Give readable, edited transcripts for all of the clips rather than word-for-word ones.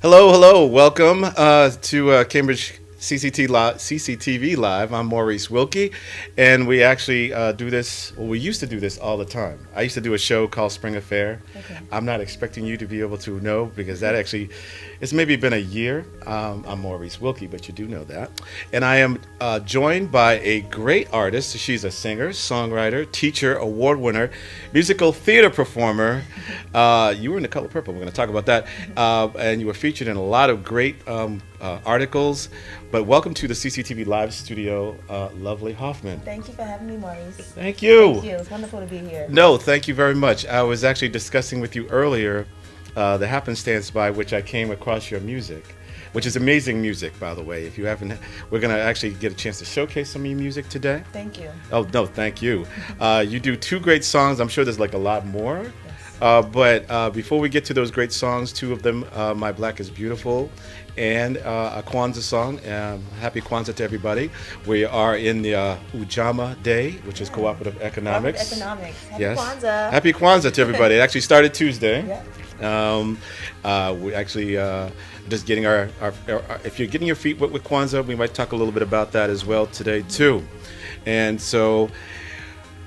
Hello, hello. Welcome to Cambridge CCTV Live. I'm Maurice Wilkie, and we actually do this. Well, we used to do this all the time. I used to do a show called Spring Affair. Okay. I'm not expecting you to be able to know because that actually, it's maybe been a year. I'm Maurice Wilkie, but you do know that. And I am joined by a great artist. She's a singer, songwriter, teacher, award winner, musical theater performer. You were in The Color Purple. We're going to talk about that. And you were featured in a lot of great articles. But welcome to the CCTV Live studio, Lovely Hoffman. Thank you for having me, Maurice. Thank you. Thank you. It's wonderful to be here. No, thank you very much. I was actually discussing with you earlier the happenstance by which I came across your music, which is amazing music, by the way. If you haven't, we're going to actually get a chance to showcase some of your music today. Thank you. Oh, no, thank you. You do two great songs. I'm sure there's like a lot more. Yes. But before we get to those great songs, two of them, My Black is Beautiful and a Kwanza song. Happy Kwanza to everybody. We are in the Ujama Day, which is cooperative economics. Economics. Happy Yes. Kwanzaa. Happy Kwanza to everybody. It actually started Tuesday. Yeah. We actually just getting our if you're getting your feet wet with Kwanzaa, we might talk a little bit about that as well today too. And so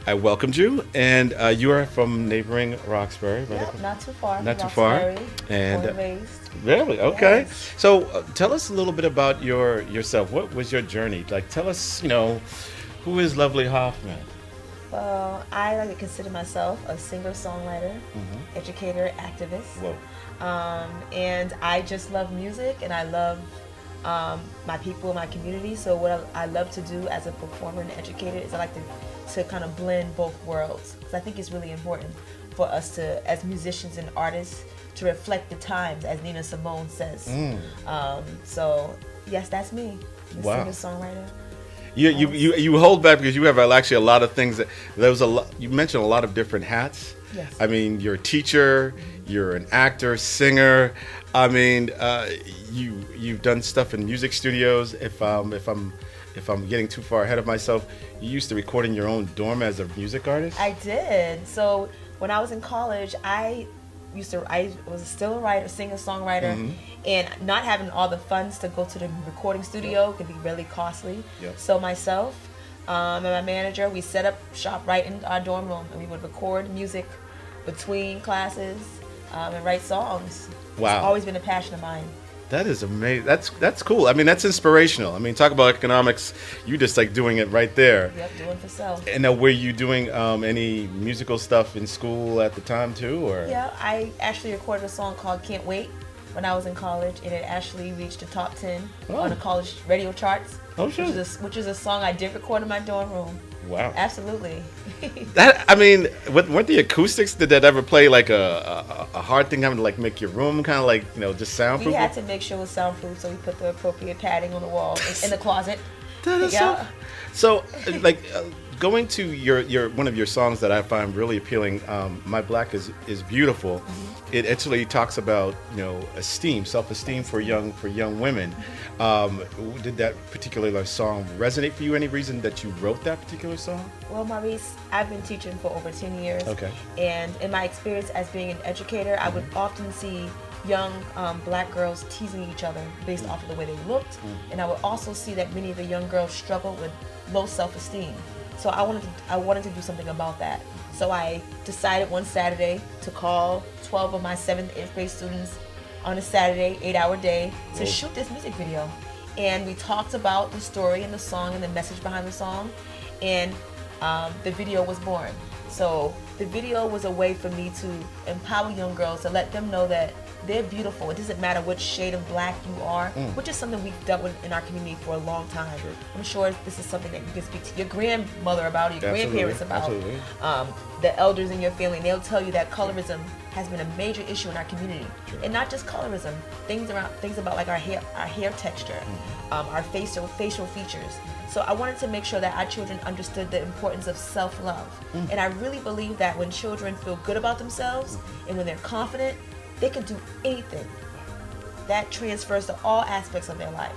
I welcomed you, and you are from neighboring Roxbury, right? Yep, not too far. Not too far. Roxbury, And born and raised. really, okay. Yes. So tell us a little bit about yourself. What was your journey? Like, tell us, who is Lovely Hoffman? Well, I like to consider myself a singer-songwriter, Mm-hmm. educator, activist. Whoa. And I just love music, and I love my people, my community. So what I love to do as a performer and educator is I like to kind of blend both worlds, because I think it's really important for us to, as musicians and artists, to reflect the times, as Nina Simone says. So yes, that's me, the Wow. singer-songwriter. You hold back because you have actually a lot of things there was a lot. You mentioned a lot of different hats. Yes. I mean, you're a teacher, you're an actor, singer. I mean, you've done stuff in music studios. If I'm getting too far ahead of myself, you used to record in your own dorm as a music artist. I did. So when I was in college, I was still a writer, singer-songwriter, and not having all the funds to go to the recording studio could be really costly. Yep. So myself and my manager, we set up shop right in our dorm room, and we would record music between classes and write songs. Wow. It's always been a passion of mine. That is amazing. That's cool. I mean, that's inspirational. I mean, talk about economics. You just like doing it right there. Yep, doing for self. And now, were you doing any musical stuff in school at the time too, or? Yeah, I actually recorded a song called "Can't Wait" when I was in college, and it actually reached the top 10 on the college radio charts. Oh, sure. Which is a song I did record in my dorm room. Wow. Absolutely. Weren't the acoustics? Did that ever play like a hard thing having to like make your room kind of like just soundproof? We had to make sure it was soundproof, so we put the appropriate padding on the wall in the closet. That is Yeah. so like going to your one of your songs that I find really appealing. My Black is Beautiful. It actually talks about esteem, self-esteem for young women. Did that particular song resonate for you? Any reason that you wrote that particular song? Well, Maurice, I've been teaching for over 10 years. Okay. And in my experience as being an educator, I would often see young black girls teasing each other based off of the way they looked. And I would also see that many of the young girls struggled with low self-esteem. So I wanted to do something about that. So I decided one Saturday to call 12 of my 7th and 8th grade students on a Saturday, 8-hour day, to shoot this music video. And we talked about the story and the song and the message behind the song, and the video was born. So the video was a way for me to empower young girls, to let them know that they're beautiful. It doesn't matter which shade of black you are, which is something we've dealt with in our community for a long time. Sure. I'm sure this is something that you can speak to your grandmother about, or your Absolutely. grandparents about, Absolutely. the elders in your family, and they'll tell you that colorism has been a major issue in our community. Sure. And not just colorism, things about like our hair texture, our facial features. So I wanted to make sure that our children understood the importance of self-love. And I really believe that when children feel good about themselves and when they're confident, they can do anything. That transfers to all aspects of their life.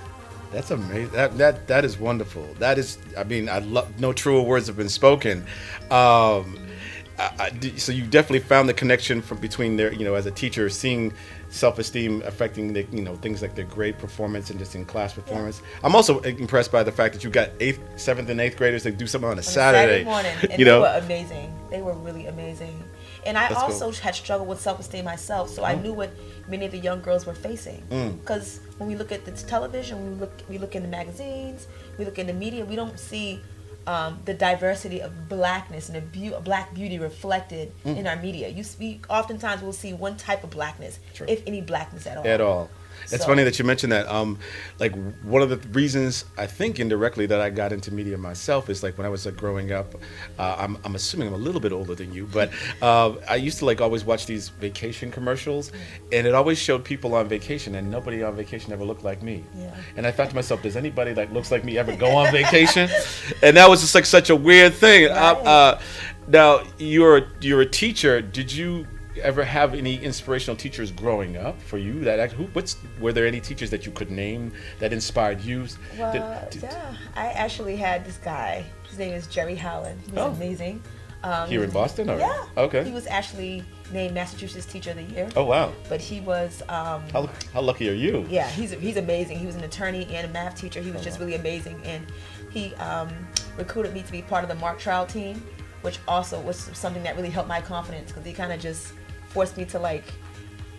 That's amazing. That is wonderful. That is, I mean, I love. No truer words have been spoken. So you definitely found the connection from between their, as a teacher, seeing self-esteem affecting the, things like their grade performance and just in class performance. Yeah. I'm also impressed by the fact that you got 7th and 8th graders that do something on a Saturday morning, and they were amazing. They were really amazing. And I That's also cool. had struggled with self-esteem myself, so I knew what many of the young girls were facing. Because when we look at the television, we look in the magazines, we look in the media, we don't see the diversity of blackness and black beauty reflected in our media. We oftentimes will see one type of blackness, True. if any blackness at all. At all. It's funny that you mentioned that. Like one of the reasons I think indirectly that I got into media myself is like when I was growing up. I'm assuming I'm a little bit older than you, but I used to like always watch these vacation commercials, and it always showed people on vacation, and nobody on vacation ever looked like me. Yeah. And I thought to myself, does anybody that looks like me ever go on vacation? And that was just like such a weird thing. Right. Now you're a teacher. Did you ever have any inspirational teachers growing up for you? Were there any teachers that you could name that inspired you? Well, yeah, I actually had this guy. His name is Jerry Howland. He was amazing. Here in Boston? Or? Yeah. Okay. He was actually named Massachusetts Teacher of the Year. Oh, wow. But he was. How lucky are you? Yeah, he's amazing. He was an attorney and a math teacher. He was just really amazing, and he recruited me to be part of the mock trial team, which also was something that really helped my confidence because he kind of just forced me to like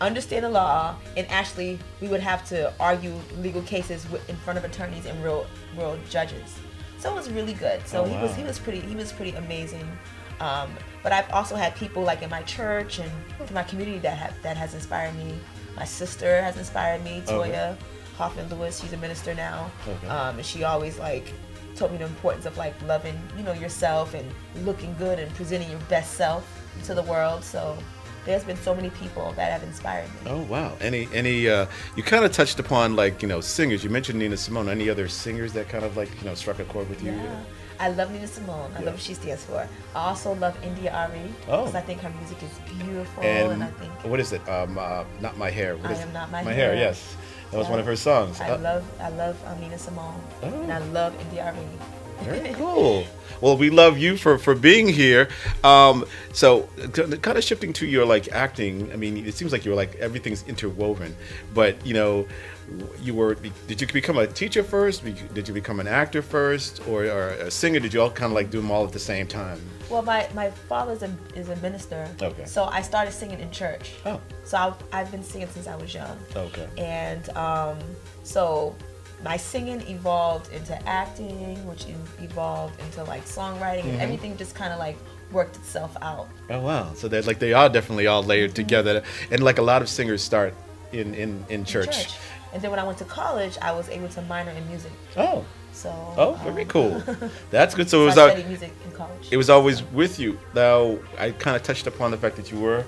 understand the law, and actually we would have to argue legal cases in front of attorneys and real judges. So it was really good. So he was pretty amazing. But I've also had people like in my church and in my community that has inspired me. My sister has inspired me, Toya Hoffman Lewis. She's a minister now, and she always like told me the importance of like loving yourself and looking good and presenting your best self to the world. So there's been so many people that have inspired me. Oh wow! Any you kind of touched upon like singers. You mentioned Nina Simone. Any other singers that kind of like struck a chord with you? Yeah. I love Nina Simone. I love what she stands for. I also love India Ari because I think her music is beautiful. And I think what is it? Not My Hair. What I is Am it? Not My My Hair. Hair. Yes, that was one of her songs. I love Nina Simone, and I love India Ari. Very cool. Well, we love you for being here. So kind of shifting to your like acting. I mean, it seems like you're like everything's interwoven. But did you become a teacher first? Did you become an actor first, or a singer? Did you all kind of like do them all at the same time? Well, my father is a minister. Okay. So I started singing in church. Oh. So I've been singing since I was young. Okay. And so my singing evolved into acting, which evolved into like songwriting, and everything just kind of like worked itself out. Oh wow! So they are definitely all layered together, and like a lot of singers start in church. And then when I went to college, I was able to minor in music. Oh. So. Very cool. That's good. So I studied music in college. It was always with you. Now, I kind of touched upon the fact that you were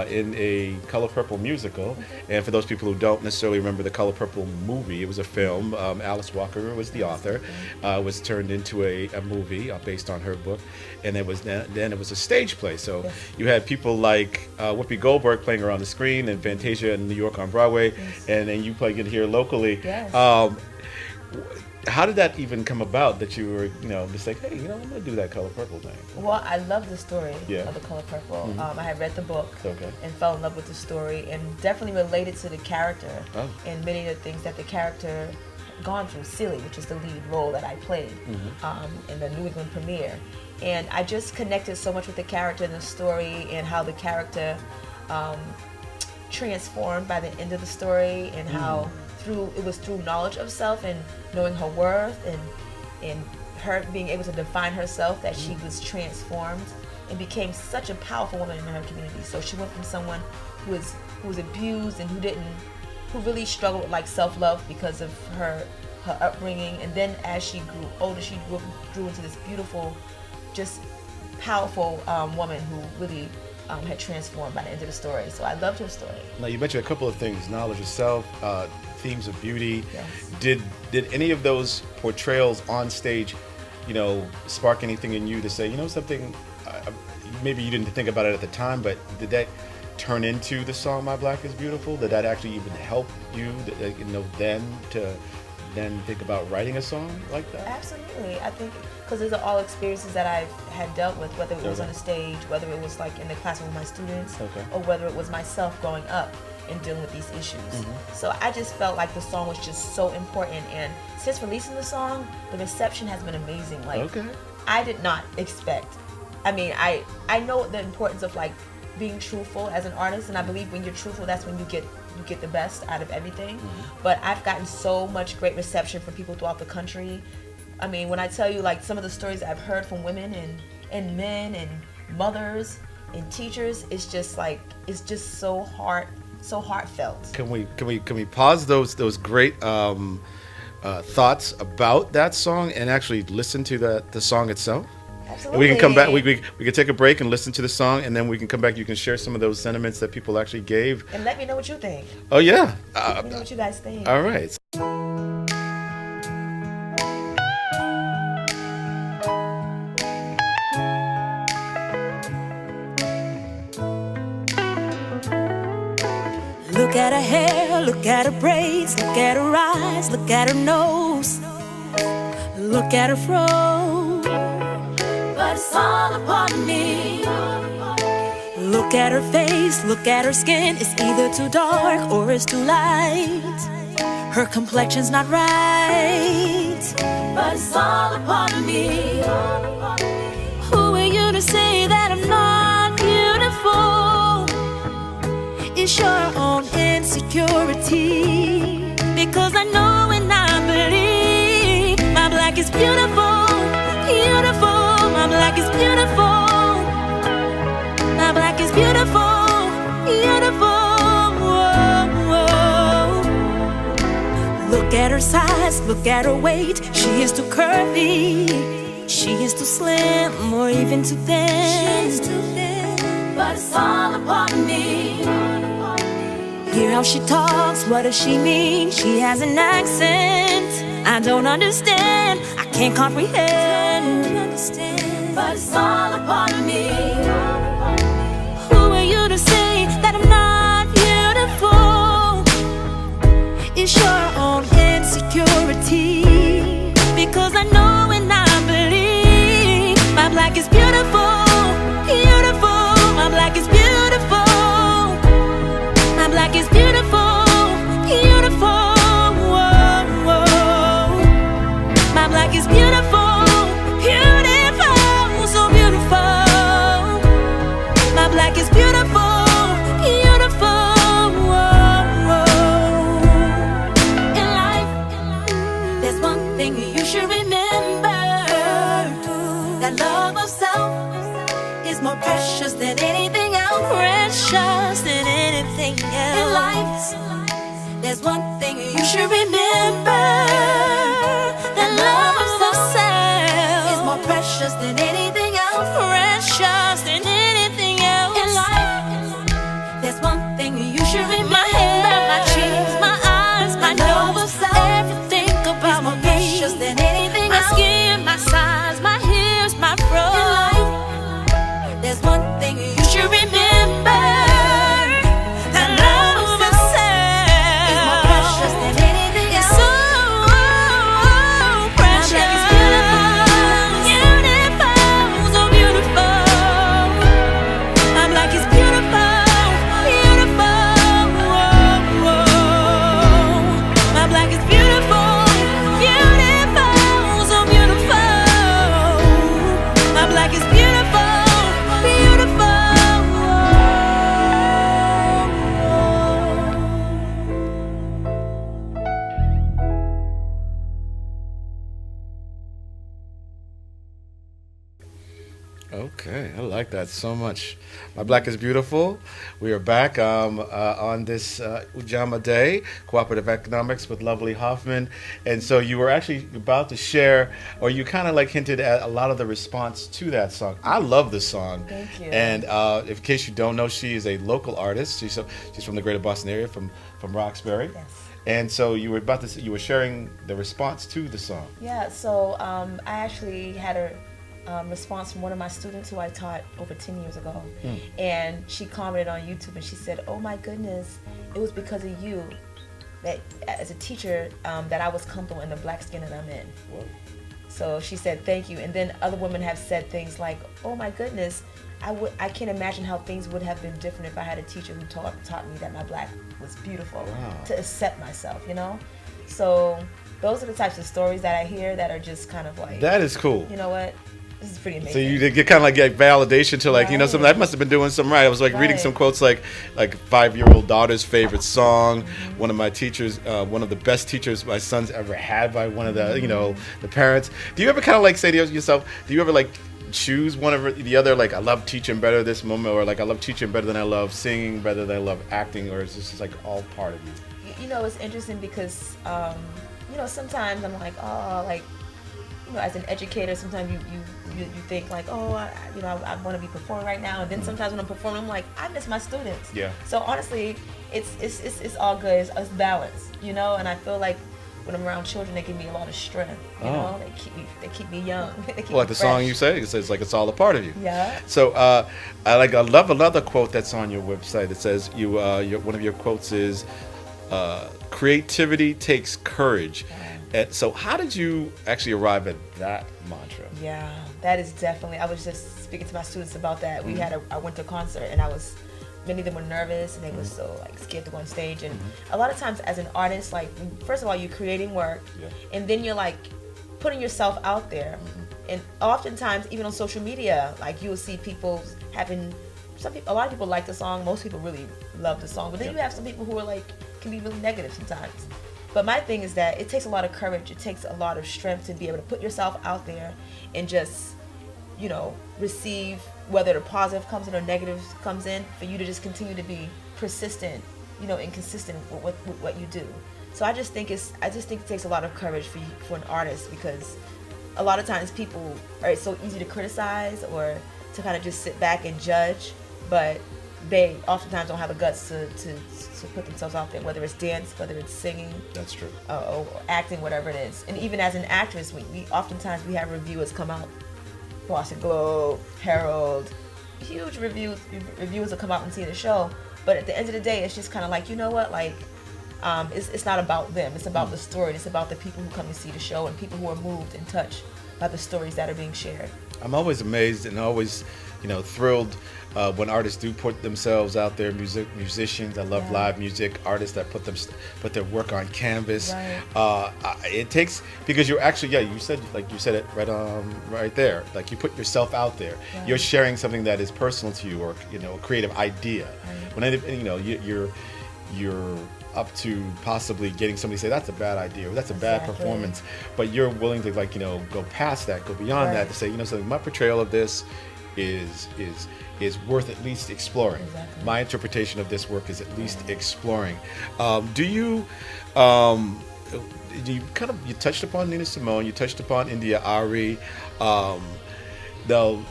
in a Color Purple musical. And for those people who don't necessarily remember the Color Purple movie, it was a film. Alice Walker was the author. Was turned into a movie based on her book. And then it was a stage play. So you had people like Whoopi Goldberg playing her on the screen, and Fantasia in New York on Broadway. And then you playing it here locally. Yes. How did that even come about that you were, just like, hey, I'm going to do that Color Purple thing? Well, I love the story of The Color Purple. Mm-hmm. I had read the book and fell in love with the story and definitely related to the character and many of the things that the character had gone through. Silly, which is the lead role that I played in the New England premiere. And I just connected so much with the character and the story and how the character transformed by the end of the story and how it was through knowledge of self and knowing her worth and her being able to define herself that she was transformed and became such a powerful woman in her community. So she went from someone who was abused and who really struggled with like self-love because of her upbringing, and then as she grew older, she grew into this beautiful, just powerful woman who really had transformed by the end of the story. So I loved her story. Now you mentioned a couple of things: knowledge of self, themes of beauty. Yes. Did any of those portrayals on stage, spark anything in you to say, something? Maybe you didn't think about it at the time, but did that turn into the song "My Black Is Beautiful"? Did that actually even help you, then to then think about writing a song like that? Absolutely. I think because these are all experiences that I've had dealt with, whether it was on the stage, whether it was like in the classroom with my students, or whether it was myself growing up and dealing with these issues. So I just felt like the song was just so important. And since releasing the song, the reception has been amazing. Like, I did not expect. I mean, I know the importance of like being truthful as an artist, and I believe when you're truthful, that's when you get the best out of everything. But I've gotten so much great reception from people throughout the country. I mean, when I tell you like some of the stories I've heard from women and men and mothers and teachers, it's just like, it's just so heartfelt. Can we pause those great thoughts about that song and actually listen to the song itself? Absolutely. And we can come back. We can take a break and listen to the song, and then we can come back. You can share some of those sentiments that people actually gave. And let me know what you think. Oh yeah. Let me know what you guys think. All right. Look at her hair, look at her braids, look at her eyes, look at her nose, look at her fro. But it's all upon me. Look at her face, look at her skin. It's either too dark or it's too light. Her complexion's not right, but it's all upon me. Who are you to say that I'm not beautiful? It's your own insecurity. Because I know and I believe my black is beautiful, beautiful. My black is beautiful. My black is beautiful, beautiful. Whoa, whoa. Look at her size, look at her weight. She is too curvy, she is too slim, or even too thin. But it's all upon me. Hear how she talks, what does she mean? She has an accent I don't understand, I can't comprehend. But it's all upon me. Who are you to say that I'm not beautiful? It's your own insecurity. Because I know and I believe my black is beautiful, beautiful. My black is beautiful. My black is beautiful, beautiful. Whoa, whoa. My black is beautiful, beautiful, so beautiful. My black is beautiful, beautiful. Whoa, whoa. In life, there's one thing you should remember: that love of self is more precious than anything else. Precious than anything else. In life, there's one thing you should remember: that love of self is more precious than anything else. Precious than anything else. In life, there's one thing you should remember: my hair, my cheeks, my eyes, my nose, everything about me. More precious than anything else. My skin, my size, my hairs, my fro. In life, there's one thing you should remember: that love of self is more precious than anything else. So precious. My black is beautiful, beautiful, so beautiful. My black is beautiful, beautiful. Whoa, whoa. My black is beautiful, beautiful, so beautiful. My black is beautiful, beautiful. Okay, I like that so much. My Black is Beautiful. We are back on this Ujamaa Day, Cooperative Economics with Lovely Hoffman. And so you were actually about to share, or you kind of like hinted at a lot of the response to that song. I love this song. Thank you. And in case you don't know, she is a local artist. She's from the greater Boston area, from Roxbury. Yes. And so you were sharing the response to the song. Yeah, so I actually had a response from one of my students who I taught over 10 years ago. And she commented on YouTube and she said, "Oh my goodness, it was because of you that as a teacher that I was comfortable in the black skin that I'm in. Whoa. So she said thank you, and then other women have said things like, oh my goodness, I can't imagine how things would have been different if I had a teacher who taught me that my black was beautiful. Wow. To accept myself, you know. So those are the types of stories that I hear that are just kind of like, That is cool. you know what, this is pretty amazing. So you get kind of like get validation to like, you know, Right. something I must have been doing something right. I was like reading Right. some quotes like 5-year-old daughter's favorite song. One of my teachers, one of the best teachers my son's ever had by one of the, you know, the parents. Do you ever kind of like say to yourself, do you ever like choose one or the other? Like I love teaching better this moment, or like I love teaching better than I love singing, better than I love acting, or is this just like all part of you? You know, it's interesting because, you know, sometimes I'm like, oh, like, you know, as an educator, sometimes you think like, oh, I want to be performing right now, and then sometimes when I'm performing, I'm like, I miss my students. Yeah. So honestly, it's all good. It's balance, you know. And I feel like when I'm around children, they give me a lot of strength. You know, they keep me young. They keep Well, like me the song fresh. you say, it says like it's all a part of you. Yeah. So I love another quote that's on your website. It says one of your quotes is, creativity takes courage. And so how did you actually arrive at that mantra? Yeah, that is definitely. I was just speaking to my students about that. We had I went to a concert, and many of them were nervous, and they were so like scared to go on stage. And a lot of times, as an artist, like first of all, you're creating work, and then you're like putting yourself out there. And oftentimes, even on social media, like you will see people having a lot of people like the song. Most people really love the song, but then you have some people who are like can be really negative sometimes. But my thing is that it takes a lot of courage. It takes a lot of strength to be able to put yourself out there and just, you know, receive whether the positive comes in or negative comes in, for you to just continue to be persistent, you know, and consistent with what you do. So I just think it takes a lot of courage for an artist, because a lot of times people it's so easy to criticize or to kind of just sit back and judge, but they oftentimes don't have the guts to put themselves out there, whether it's dance, whether it's singing. That's true. Or acting, whatever it is. And even as an actress, we oftentimes we have reviewers come out, Boston Globe, Herald, huge reviewers will come out and see the show. But at the end of the day, it's just kind of like, you know what, like, it's not about them. It's about the story. It's about the people who come to see the show and people who are moved and touched by the stories that are being shared. I'm always amazed and always, you know, thrilled when artists do put themselves out there. Musicians, I love live music. Artists that put their work on canvas. Right. It takes, because you're actually, you said it right there. Like you put yourself out there. Yeah. You're sharing something that is personal to you, or you know, a creative idea. Right. When you know you're up to possibly getting somebody to say that's a bad idea or that's a bad Exactly. performance, but you're willing to, like, you know, go past that, go beyond that, Right. to say, you know, something, my portrayal of this is worth at least exploring. Exactly. My interpretation of this work is at least exploring. Do you you touched upon Nina Simone, you touched upon India Ari. Though,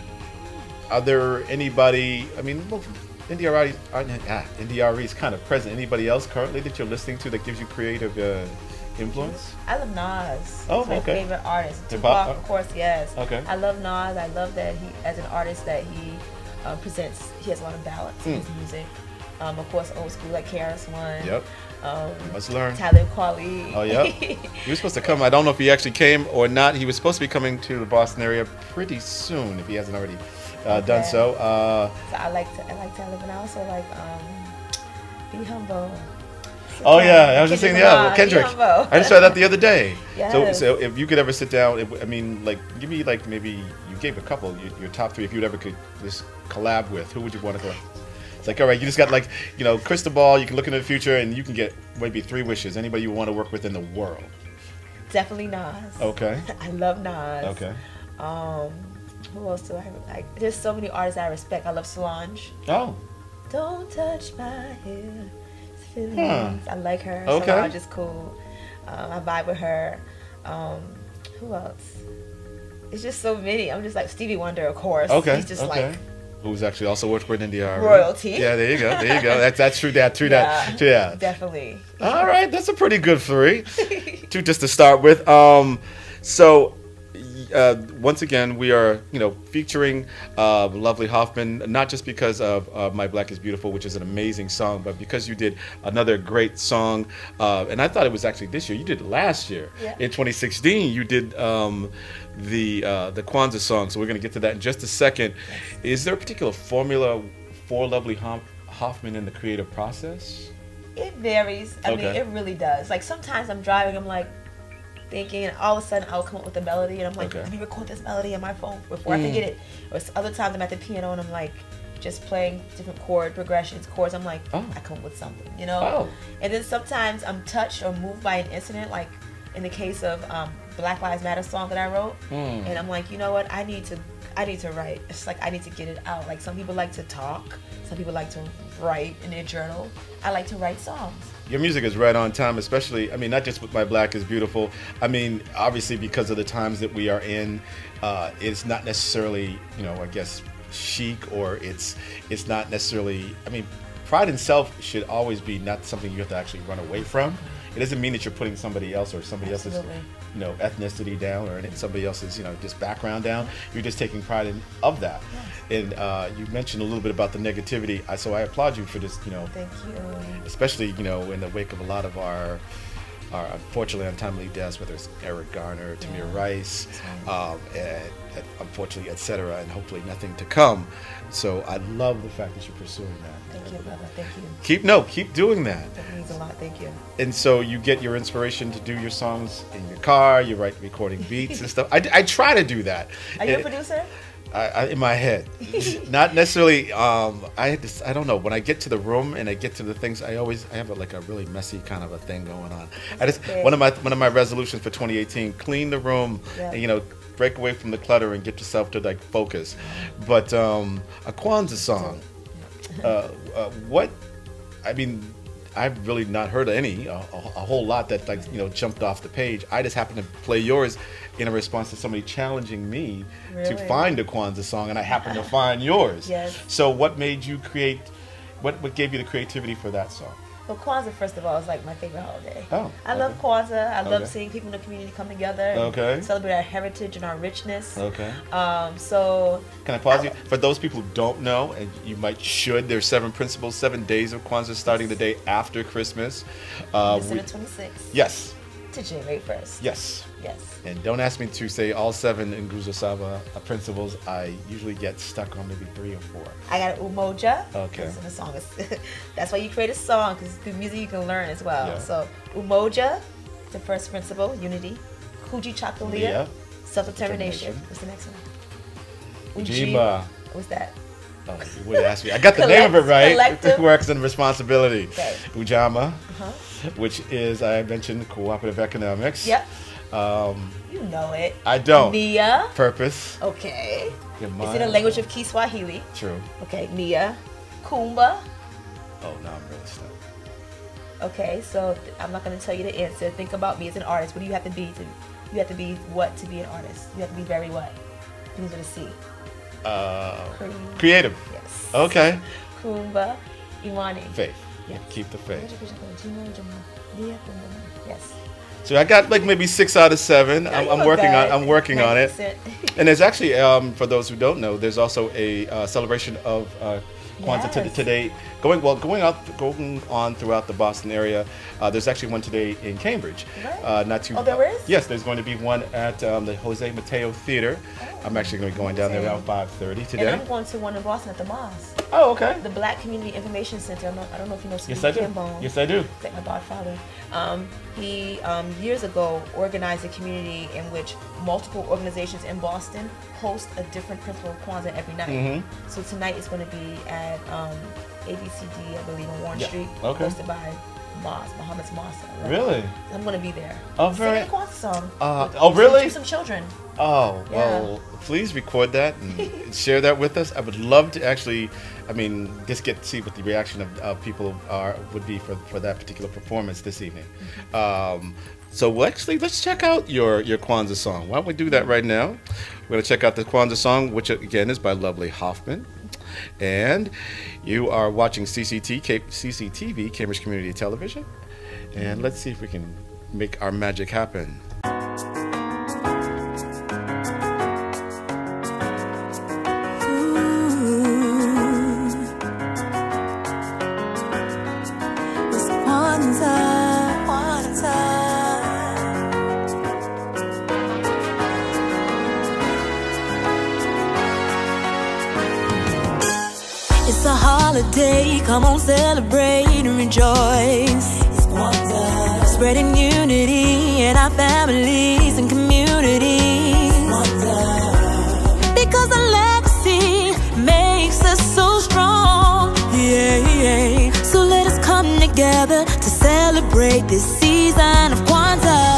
are there anybody? I mean, well, India Ari is kind of present. Anybody else currently that you're listening to that gives you creative influence? I love Nas. Oh, He's my okay. favorite artist. Hip-hop? Tupac, of course, yes. Okay. I love Nas. I love that he, as an artist, that he presents. He has a lot of ballads in his music. Of course, old school like KRS-One. Yep. Must learn. Talib Kweli. Oh, yeah. He was supposed to come. I don't know if he actually came or not. He was supposed to be coming to the Boston area pretty soon, if he hasn't already done so. So I like Talib, and I also like Be Humble. Oh yeah, I was just saying, Lamar, Kendrick. Be Humble. I just saw that the other day. Yes. So if you could ever sit down, I mean, like, give me like maybe you gave a couple, your top three. If you ever could just collab with, who would you want to collab? It's like, all right, you just got, like, you know, crystal ball. You can look into the future, and you can get maybe 3 wishes. Anybody you want to work with in the world? Definitely Nas. Okay. I love Nas. Okay. Who else do I have? Like, there's so many artists I respect. I love Solange. Oh. Don't touch my hair. It's feelings. I like her. Okay. Solange is cool. I vibe with her. Who else? It's just so many. I'm just like Stevie Wonder, of course. Okay. He's just okay. like Who's actually also worked for India? royalty. Yeah, there you go. There you go. That's true. True. Yeah. Definitely. All right, that's a pretty good 3. 2 just to start with. So, once again, we are, featuring Lovely Hoffman, not just because of My Black is Beautiful, which is an amazing song, but because you did another great song. And I thought it was actually this year. You did it last year. Yeah. In 2016, you did the Kwanza song. So we're going to get to that in just a second. Yes. Is there a particular formula for Lovely Hoffman in the creative process? It varies. I mean, it really does. Like sometimes I'm driving, I'm like thinking, and all of a sudden I'll come up with a melody, and I'm like, let me record this melody on my phone before I forget it. Or other times I'm at the piano and I'm like just playing different chord progressions, chords. I'm like, I come up with something, And then sometimes I'm touched or moved by an incident, like in the case of Black Lives Matter song that I wrote, and I'm like, you know what? I need to write. It's like I need to get it out. Like some people like to talk, some people like to write in their journal. I like to write songs. Your music is right on time, especially, I mean, not just with My Black is Beautiful. I mean, obviously because of the times that we are in, it's not necessarily, I guess, chic, or it's not necessarily, I mean, pride in self should always be not something you have to actually run away from. It doesn't mean that you're putting somebody else or somebody else's, ethnicity down, or somebody else's, just background down. You're just taking pride in of that. Yes. And you mentioned a little bit about the negativity. So I applaud you for this, Thank you. especially, in the wake of a lot of our unfortunately untimely deaths, whether it's Eric Garner, Tamir Rice, and unfortunately, etc., and hopefully nothing to come. So I love the fact that you're pursuing that. Thank you, brother. Thank you. Keep doing that. That means a lot. Thank you. And so you get your inspiration to do your songs in your car. You write recording beats and stuff. I try to do that. Are you a producer? I in my head, not necessarily. I don't know. When I get to the room and I get to the things, I have a really messy kind of a thing going on. One of my resolutions for 2018: clean the room, and break away from the clutter and get yourself to like focus. But a Kwanza song, what? I mean, I've really not heard any a whole lot that jumped off the page. I just happened to play yours in a response to somebody challenging me to find a Kwanza song, and I happened to find yours. Yes. So what made you create? What gave you the creativity for that song? Well, Kwanzaa, first of all, is like my favorite holiday. Oh, I love Kwanzaa. I love seeing people in the community come together and celebrate our heritage and our richness. Okay. So can I pause you? For those people who don't know, and you should, there's 7 principles, 7 days of Kwanzaa, starting the day after Christmas. December 26th. Yes. To January 1st. Yes. Yes. And don't ask me to say all 7 Nguzo Saba principles. I usually get stuck on maybe 3 or 4. I got Umoja. Okay. The song is that's why you create a song, because through music you can learn as well. Yeah. So Umoja, the first principle, unity. Kuji Chakalia, self-determination. What's the next one? Ujima. What's that? Oh, you would ask me. I got the name of it right. Collective. Works and responsibility. Okay. Ujama, which is, I mentioned, cooperative economics. Yep. You know it. I don't. Nia. Purpose. Okay. It's in the language of Kiswahili. True. Okay, Nia. Kumba. Oh, no, I'm really stuck. Okay, so I'm not going to tell you the answer. Think about me as an artist. What do you have to be you have to be what to be an artist? You have to be very what? Things with a C. Creative. Yes. Okay. Kumba. Imani. Faith. Yes. Keep the faith. Yes. So I got like maybe 6 out of 7. I'm working on it. And there's actually, for those who don't know, there's also a celebration of Kwanzaa today going on throughout the Boston area. There's actually one today in Cambridge. Right. There is? Yes, there's going to be one at the Jose Mateo Theater. I'm actually going to be going down there around 5:30 today. And I'm going to one in Boston at the mosque. Oh, okay. The Black Community Information Center. I don't know if you know. Yes, I do. Yes, I do. It's like my godfather. He years ago organized a community in which multiple organizations in Boston host a different principle of Kwanzaa every night. Mm-hmm. So tonight is going to be at ABCD, I believe, on Warren Street, hosted by Muhammad's Mosque. Really? I'm going to be there. Oh, very. Singing a Kwanzaa song. Really? Some children. Oh, well, please record that and share that with us. I would love to actually, just get to see what the reaction of people would be for that particular performance this evening. So let's check out your Kwanzaa song. Why don't we do that right now? We're going to check out the Kwanzaa song, which again is by Lovely Hoffman. And you are watching CCTV, Cambridge Community Television. And let's see if we can make our magic happen. holiday, come on celebrate and rejoice. It's Kwanzaa, spreading unity in our families and communities. It's Kwanzaa, because our legacy makes us so strong. Yeah, yeah. So let us come together to celebrate this season of Kwanzaa.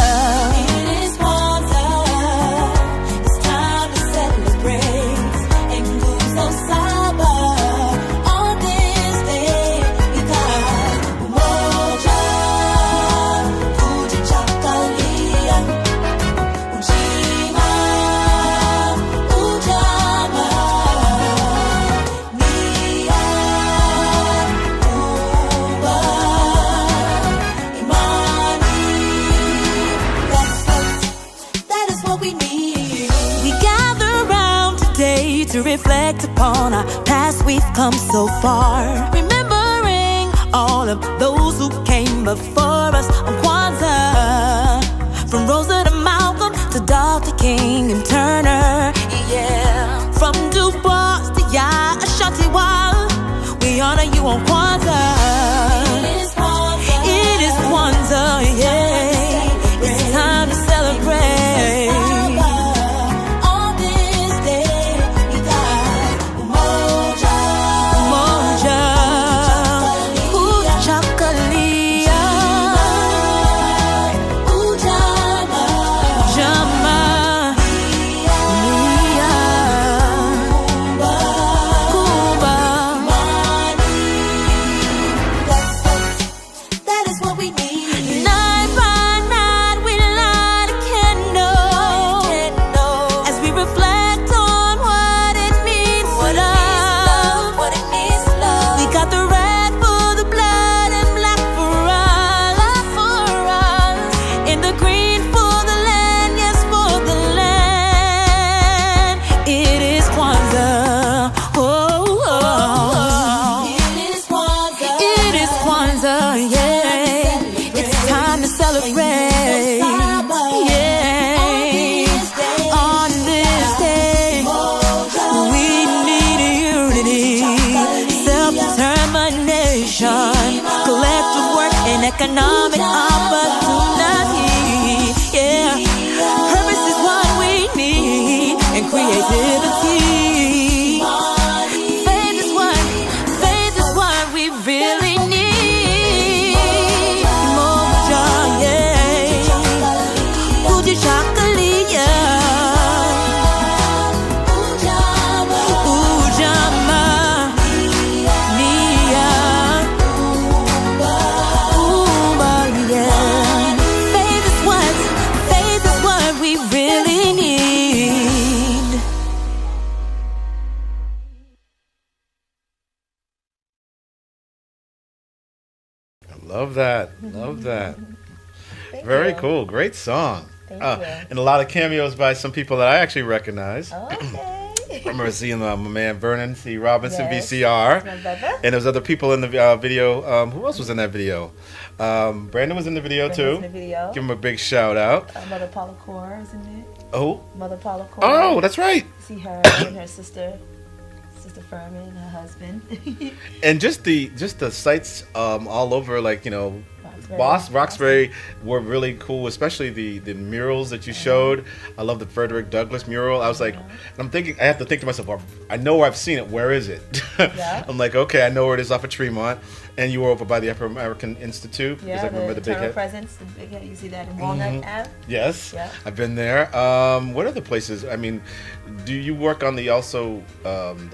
To reflect upon our past, we've come so far, remembering all of those who came before us on Kwanzaa, from Rosa to Malcolm to Dr. King and Turner, yeah, from Du Bois to Ashanti Wall, we honor you on Kwanzaa. It is Kwanzaa, yeah, it's time to celebrate. Economic opportunity, yeah. Purpose is what we need, and creativity. Faith is what we really need. Moja, yeah. Uji chocolate, Ujama, Nia. Love that. Love that. Thank Very you. cool. Great song. Thank you. And a lot of cameos by some people that I actually recognize. Okay. I remember seeing my man Vernon C. Robinson, Yes. VCR. That's my brother. And there's other people in the video. Who else was in that video? Brandon was in the video Brandon too. was in the video. Give him a big shout out. Mother Paula Core is in it. Oh. Mother Paula Core. Oh, that's right. See her and her sister Furman, her husband. And just the sites all over, like, you know, Roxbury. Roxbury were really cool, especially the murals that you showed. I love the Frederick Douglass mural. I was like, and I'm thinking, I have to think to myself, well, I know where I've seen it. Where is it? Yeah. I'm like, okay, I know where it is off of Tremont. And you were over by the Afro American Institute. Yeah, I remember the big Eternal head. Presence, the big head. You see that in Walnut Ave? Yes, Yeah. I've been there. What other places? I mean, do you work on the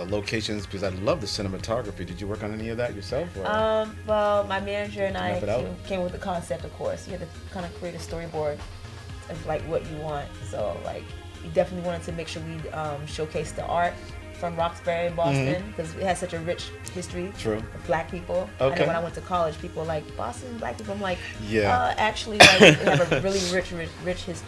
locations? Because I love the cinematography. Did you work on any of that yourself? Or? Well, my manager and I Map it out? came with the concept, of course. You have to kind of create a storyboard of like what you want. So like, we definitely wanted to make sure we showcase the art from Roxbury in Boston because it has such a rich history True. of Black people. I Okay. know when I went to college, people were like Boston Black people. I'm like, Yeah. actually, like, we have a really rich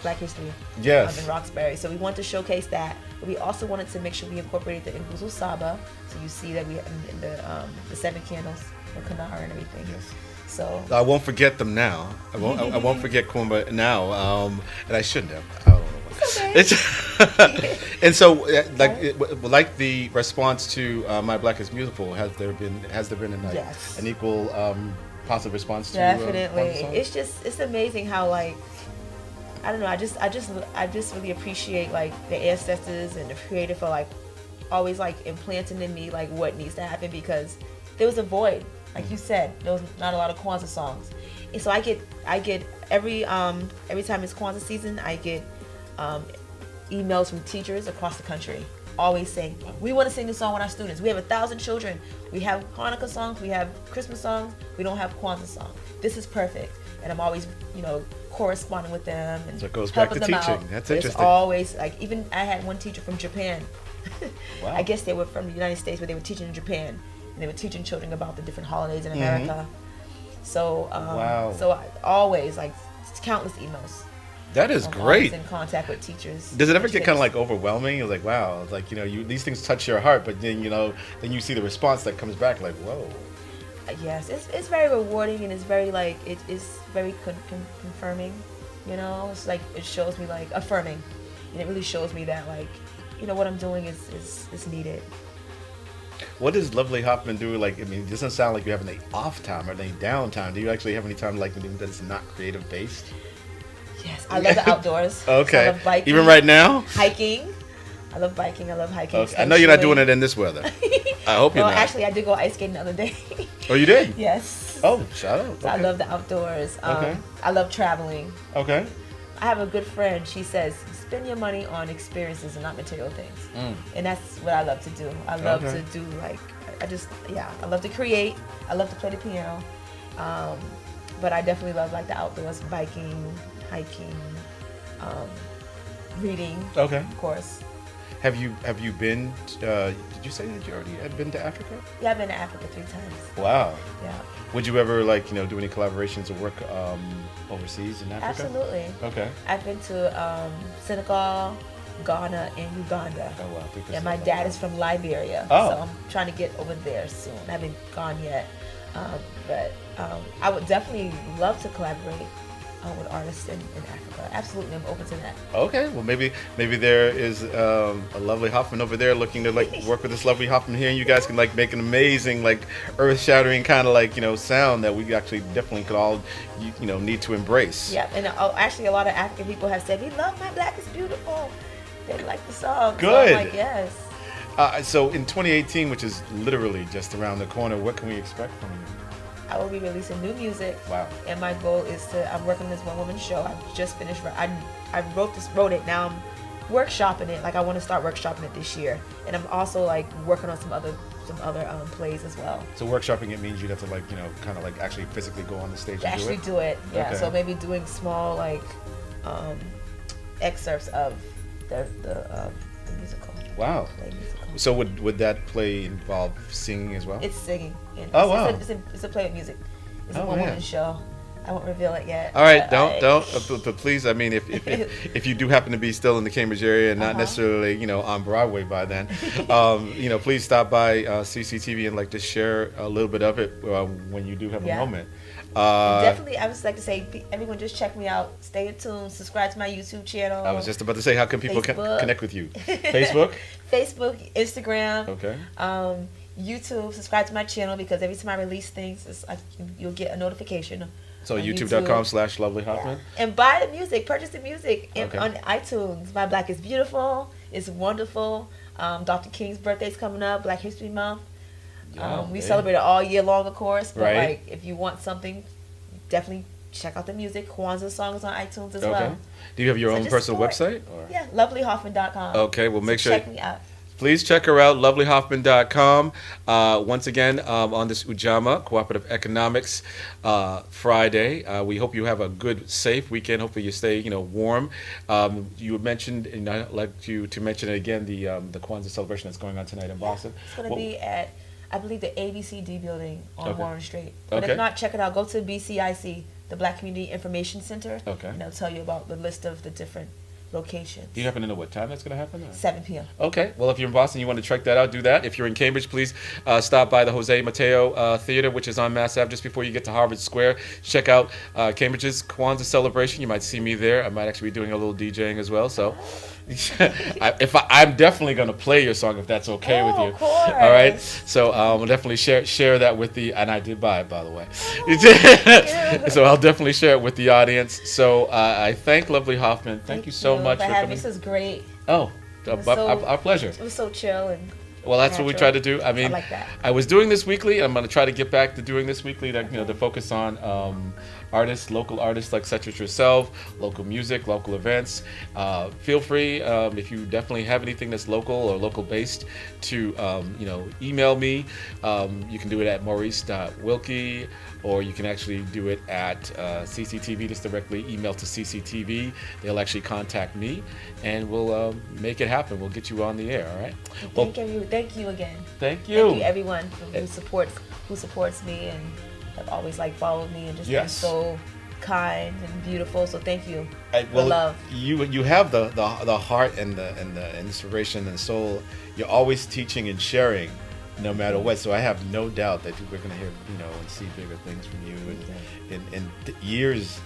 Black history Yes. in Roxbury. So we wanted to showcase that, but we also wanted to make sure we incorporated the Nguzo Saba. So you see that we in the 7 candles, the Kanara and everything. Yes. So I won't forget them now. I won't forget Kumba now. And I shouldn't have. I don't know It's and so like the response to My Black is Beautiful, has there been Yes. an equal positive response to Definitely. Kwanzaa songs? It's amazing how, like, I don't know, I just really appreciate, like, the ancestors and the creator for, like, always, like, implanting in me, like, what needs to happen, because there was a void, like you said, there was not a lot of Kwanzaa songs. And so I get every time it's Kwanzaa season, I get emails from teachers across the country always saying, we want to sing this song with our students. We have 1,000 children. We have Hanukkah songs. We have Christmas songs. We don't have Kwanzaa songs. This is perfect. And I'm always, corresponding with them and So it goes back to helping them teaching. out. That's It's interesting. always, like, even I had one teacher from Japan. Wow. I guess they were from the United States, but they were teaching in Japan. And they were teaching children about the different holidays in America. So, Wow. so I always, like, countless emails. That is I'm great. always in contact with teachers. Does it ever get kind of educators. like overwhelming? It's like, wow, it's like, these things touch your heart, but then, then you see the response that comes back, like, whoa. Yes, it's very rewarding, and it's very, like, it is very confirming. It's like, it shows me, like, affirming, and it really shows me that, like, what I'm doing is needed. What does Lovely Hoffman do? Like, I mean, it doesn't sound like you have any off time or any downtime. Do you actually have any time, like, that's not creative based? Yes, I love the outdoors. Okay. I love biking. Even right now? Hiking. I love biking. I love hiking. Okay. I know you're not doing it in this weather. I hope you're Well, not. actually, I did go ice skating the other day. Oh, you did? Yes. Oh, shout out. So I Okay. love the outdoors. Okay. I love traveling. Okay. I have a good friend. She says, spend your money on experiences and not material things. And that's what I love to do. I love Okay. to do, like, I love to create. I love to play the piano. But I definitely love, like, the outdoors, biking, hiking, reading, Okay. of course. Have you been, did you say that you already had been to Africa? Yeah, I've been to Africa 3 times. Wow. Yeah, Would you ever, like, do any collaborations or work overseas in Africa? absolutely. Okay. I've been to Senegal, Ghana, and Uganda. Oh, wow. Yeah, my dad is from Liberia, Oh. so I'm trying to get over there soon. I haven't gone yet, but I would definitely love to collaborate with artists in Africa. Absolutely, I'm open to that. Okay, well maybe there is a Lovely Hoffman over there looking to, like, work with this Lovely Hoffman here, and you guys can, like, make an amazing, like, earth-shattering kind of, like, sound that we actually definitely could all need to embrace. Yeah, and actually a lot of African people have said, we love My Black is Beautiful. They like the song. Good. So I'm like, yes. So in 2018, which is literally just around the corner, what can we expect from you? I will be releasing new music. Wow. And my goal is I'm working on this one-woman show. I've just finished. I wrote it. Now I'm workshopping it. Like, I want to start workshopping it this year. And I'm also, like, working on some other plays as well. So workshopping, it means you'd have to, like, kind of, like, actually physically go on the stage To and actually do it? do it. Yeah. Okay. So maybe doing small, like, excerpts of the musical. Wow. Play musical. So would that play involve singing as well? It's singing. And Oh, it's wow. It's a play with music. It's a Oh, one-woman man. show. I won't reveal it yet. All right, but but please, I mean, if you do happen to be still in the Cambridge area and not necessarily, on Broadway by then, please stop by CCTV and, like, just share a little bit of it when you do have a Yeah. moment. Definitely, I would just like to say, everyone just check me out. Stay tuned. Subscribe to my YouTube channel. I was just about to say, how can people Facebook. connect with you? Facebook? Facebook, Instagram, Okay. YouTube. Subscribe to my channel, because every time I release things, you'll get a notification. So on youtube.com/Lovely Hoffman. And buy the music, purchase the music Okay. on iTunes. My Black is Beautiful. It's wonderful. Dr. King's birthday's coming up, Black History Month. Yeah, We yeah. celebrate it all year long, of course. But Right. like, if you want something, definitely check out the music. Kwanzaa songs on iTunes as Okay. well. Do you have your So own just personal support. website? Or? Yeah, lovelyhoffman.com. Okay, well, make So sure. check me out. Please check her out, lovelyhoffman.com. Once again, on this Ujamaa Cooperative Economics Friday. We hope you have a good, safe weekend. Hopefully you stay, warm. You had mentioned, and I'd like you to mention it again, the Kwanzaa celebration that's going on tonight in Boston. It's going to be at, I believe, the ABCD building on Okay. Warren Street. But Okay. if not, check it out. Go to BCIC, the Black Community Information Center. Okay. And they'll tell you about the list of the different locations. Do you happen to know what time that's going to happen? 7 p.m. Okay. Well, if you're in Boston, you want to check that out, do that. If you're in Cambridge, please stop by the Jose Mateo Theater, which is on Mass Ave, just before you get to Harvard Square. Check out Cambridge's Kwanza celebration. You might see me there. I might actually be doing a little DJing as well. So, I'm definitely going to play your song if that's okay with you. Of course. All right. So we'll definitely share that with and I did buy it, by the way. So I'll definitely share it with the audience. So I thank Lovely Hoffman. Thank you so much for coming. This is great. Oh, our pleasure. It was so chill and. Well, that's what we try to do. I mean, I like that. I was doing this weekly. I'm going to try to get back to doing this weekly. To focus on artists, local artists like such as yourself, local music, local events. Feel free if you definitely have anything that's local or local based to email me. You can do it at maurice.wilkie, or you can actually do it at CCTV. Just directly email to CCTV. They'll actually contact me, and we'll make it happen. We'll get you on the air. All right. Thank you again. Thank you. Thank you, everyone who supports me and have always followed me and just been so kind and beautiful. So thank you for love. You have the heart and the inspiration and soul. You're always teaching and sharing, no matter what. So I have no doubt that we're going to hear and see bigger things from you in years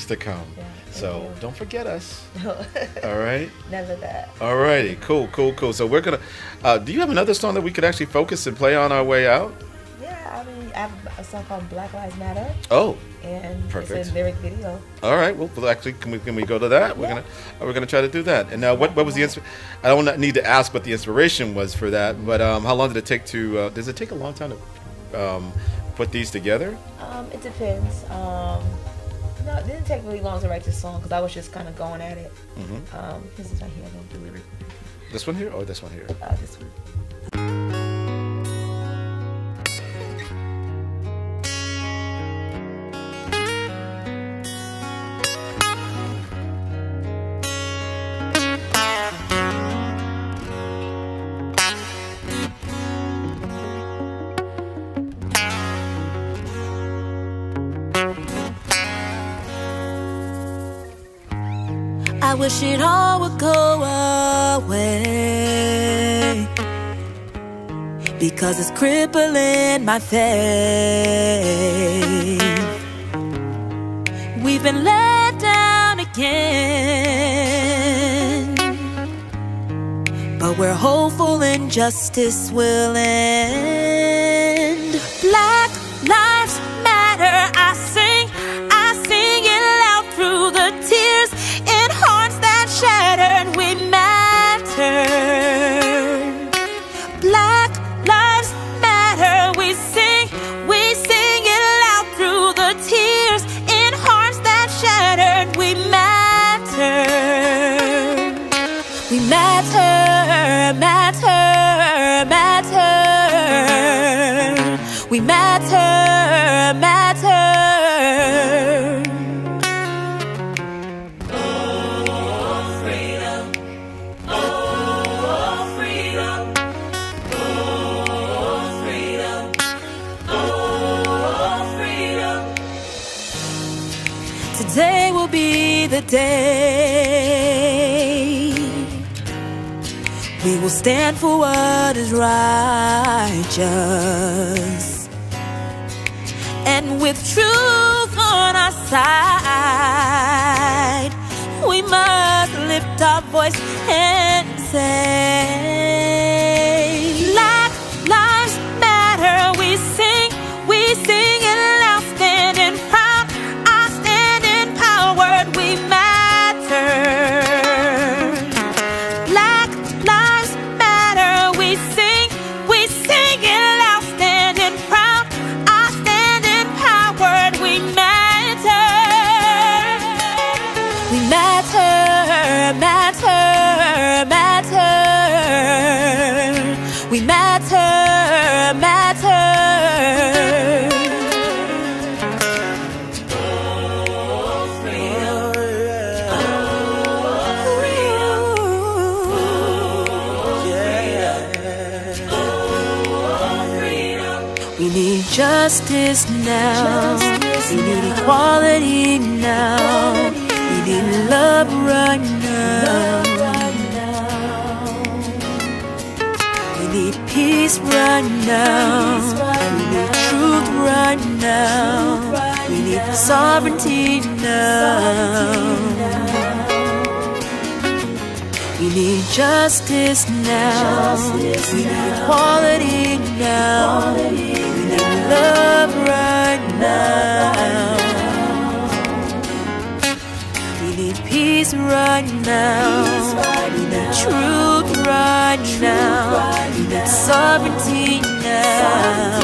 to come. Yeah, so don't forget us. All right. Never that. All righty. Cool. So we're gonna. Do you have another song that we could actually focus and play on our way out? Yeah, I have a song called Black Lives Matter. Oh. And perfect. It's a lyric video. All right. Well, actually, can we go to that? We're gonna try to do that. And now, what was the I don't need to ask what the inspiration was for that, but how long did it take to? Does it take a long time to put these together? It depends. No, it didn't take really long to write this song because I was just kind of going at it. Mm-hmm. This is right here. I don't do lyric. This one here or this one here? This one. I wish it all would go away, because it's crippling my faith. We've been let down again, but we're hopeful injustice will end. Black lives matter, I sing it loud through the tears in hearts that shattered. We matter. Black lives matter. We sing it loud through the tears in hearts that shattered. We matter. We matter, matter, matter. We matter, matter. Today will be the day we will stand for what is righteous, and with truth on our side, we must lift our voice and say, Black lives matter. We sing it loud, standing proud. I stand empowered. We matter. Black lives matter. We sing it loud, standing proud. I stand empowered. We matter. We matter, matter, matter. We matter, matter. We need justice now. We need equality now. We need love right now. We need peace right now. We need truth right now. We need sovereignty now. We need justice now. We need equality now. We need love right now. We need peace right now. We need truth right now. We need sovereignty now.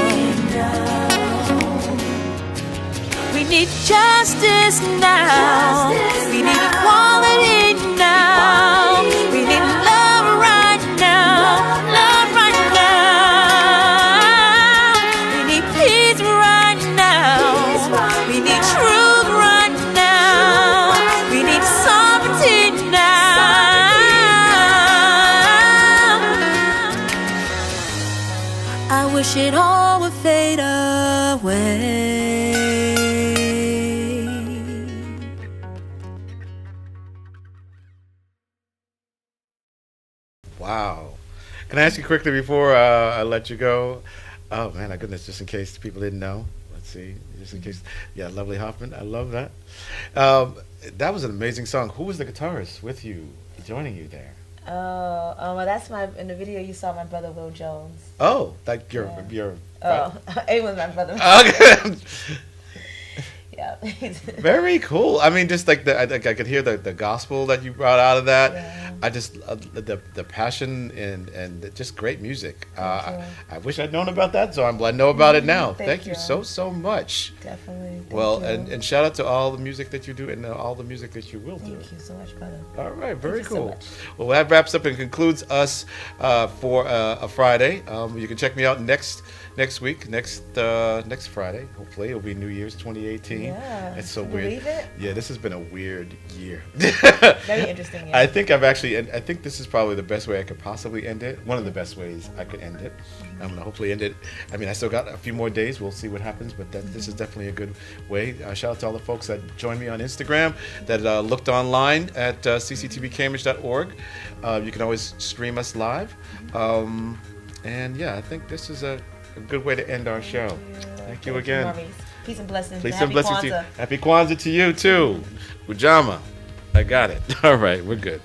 We need justice now. We need equality now. We need love right now. Love right now. We need peace right now. We need truth right now. We need sovereignty now. I wish it all would fade away. Wow. Can I ask you quickly before I let you go? Oh man, my goodness! Just in case people didn't know, let's see. Just in case, yeah, Lovely Hoffman. I love that. That was an amazing song. Who was the guitarist with you, joining you there? Well, that's in the video you saw my brother Will Jones. Oh, like your. Oh, it was my brother. Okay. Yeah. Very cool. I mean, just like I could hear the gospel that you brought out of that. Yeah. I just the passion and just great music. I wish I'd known about that, so I'm glad I know about it now. Thank you so much. Definitely. Well, and shout out to all the music that you do and all the music that you will do. Thank you so much, brother. All right, very Thank you cool. so much. Well, that wraps up and concludes us for a Friday. You can check me out next week, next Friday. Hopefully, it'll be New Year's 2018. Yeah. It's so Can you weird. believe it? Yeah, this has been a weird year. Very interesting. Yeah. I think I think this is probably the best way I could possibly end it. One of the best ways I could end it. I'm gonna hopefully end it. I mean, I still got a few more days. We'll see what happens, but this is definitely a good way. Shout out to all the folks that joined me on Instagram, that looked online at cctvcambridge.org. You can always stream us live. And yeah, I think this is a good way to end our show. Thank you again. Maurice. Peace and blessings. Peace and and blessings to you. Kwanzaa. Happy Kwanzaa to you too. Ujama. I got it. All right, we're good.